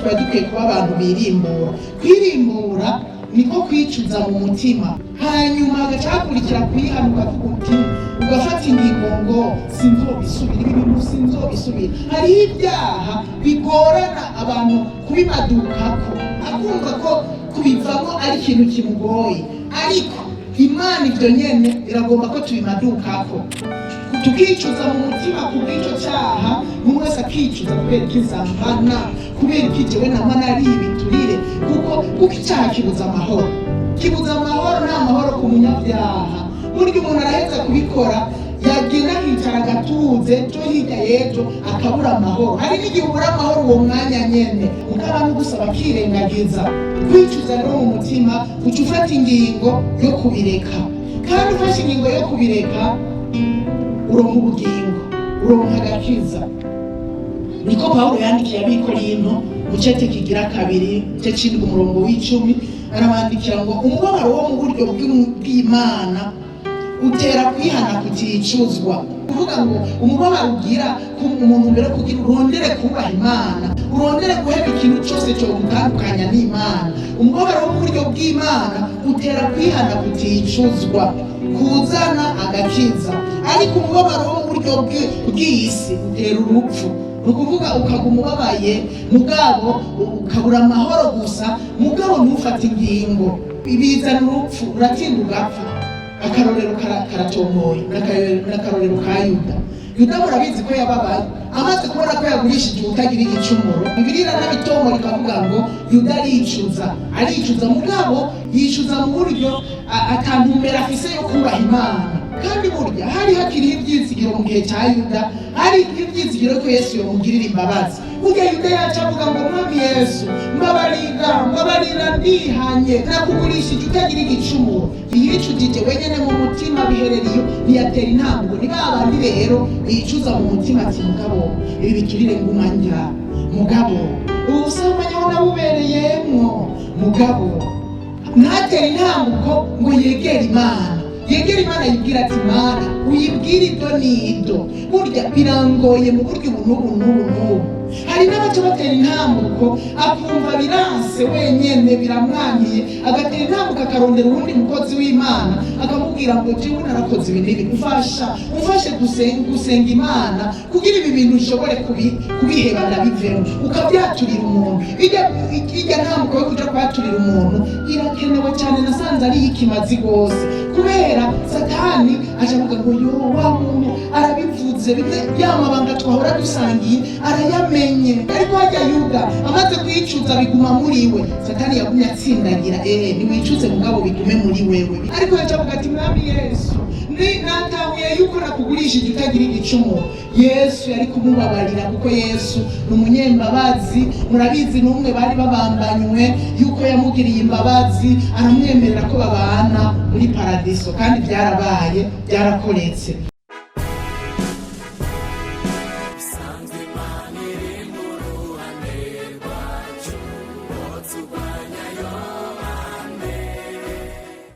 twari dukwiye kuba abantu birimbura. Kwirimbura niko kwicuza mu mutima, hanyuma hagaca hakurikira kwihana, ukavuga uti, ugafata ingingo ngo sinzobisubira, ibi bintu sinzobisubira. Hariho ibyaha bigorana abantu kubimadukako, akumva ko kubivamo ari ikintu kimugoye, ariko Imana ivyo nyene iragomba ko tubimadukako, tukicuza mu mutima ku bw'icyo cyaha. Umuntu wese akicuza kubera ikizambana, kubera ikijewe namana ari ibiturire, kuko icyaha kibuza amahoro. Kibuza amahoro, nta mahoro ku munyabyaha. Burya umuntu araheza kubikora, yagenda akicara agatuze, cyo hirya y'ejo akabura amahoro. Hari n'igihe ubura amahoro uwo mwanya nyene, ukaba n'ugusaba akirengagiza. Kwicuza rero mu mutima, uca ufata ingingo yo kubireka, kandi ufashe ingingo yo kubireka uronka ubugingo, uronka agakiza. Niko Pawulo yandikiye Abikorinto mu cete kigira 2 cyo cindwi umurongo w'10, arabandikira ngo umubabaro wo mu buryo bw'Imana utera kwihana kuticuzwa. Kuvuga ngo umubabaro ugira ku umuntu mbere kugira urondere kubaha Imana, urondere guheba ikintu cyose cyo gutandukanya n'Imana. Umubabaro wo mu buryo bw'Imana utera kwihana kuticuzwa, kuzana agakiza. Ariko umubabaro wo mu buryo bw'isi utera urupfu. Nukuvuga ukaguma ubabaye, mugabo ukabura amahoro gusa, mugabo ntufate ingingo, ibizana urupfu, uratinda ugapfa. Akarorero karatomoye, n'akarorero ka Yuda. Yuda murabizi ko yababaye, amaze kubona ko yagurishije utagira igicumuro. Bibiliya n'abitomo rikavuga ngo Yuda aricuza, mugabo yicuza mu buryo atantumbera afise yo kubaha Imana. Kandi burya hari hakiriho ibyizigiro mu gihe cya Yuda, hari ibyizigiro ko Yesu yomugirira imbabazi. Burya Yuda yaca avuga ngo mwami Yesu, mbabarira ndihanye, nakugurishije utagira igicumuro. Yicujije wenyene mu mutima, bihereriyo ntiyatera intambwe. Ni babandi rero bicuza mu mutima ati, mugabo ibi biturire ngumanja, mugabo ubusabanya nabubereyemwo, mugabo ntatera intambwe ngo yegere Imana. Yegera Imana yibwira ati, Mana uyibwira ibyo n'ibyo. Burya birangoye mu buryo ubu. Hari n'abaca batera intambuko, akumva biranse wenyene biramwangiye, agatera intambuko akarondera uwundi mukozi w'Imana, akamubwira ngo jewe narakoze ibi n'ibi, umfashe gusenga Imana kugira ibi bintu ushobore kubiheba ndabivemo. Ukabyaturira umuntu. Irya ntambuko yo kuja kwaturira umuntu irakenewe cyane, nasanze ari ikimazi rwose, kubera Satani aje avuga ngo yo wa muntu arabivuze, bimwe byamabanga twahora dusangiye arayamenye. Ariko hajya Yuda amaze kwicuza biguma muri we, Satani yagumye atsindagira, niwicuze mugabo bigume muri wewe. Ariko yaje avuga ati, mwami Yesu, natahuye yuko nakugurishije utagira igicumuro. Yesu yari kumubabarira, kuko Yesu ni umunyembabazi. Murabizi n'umwe bari babambanywe yuko yamugiriye imbabazi, aramwemerera ko babana muri paradiso, kandi byarabaye, byarakoretse.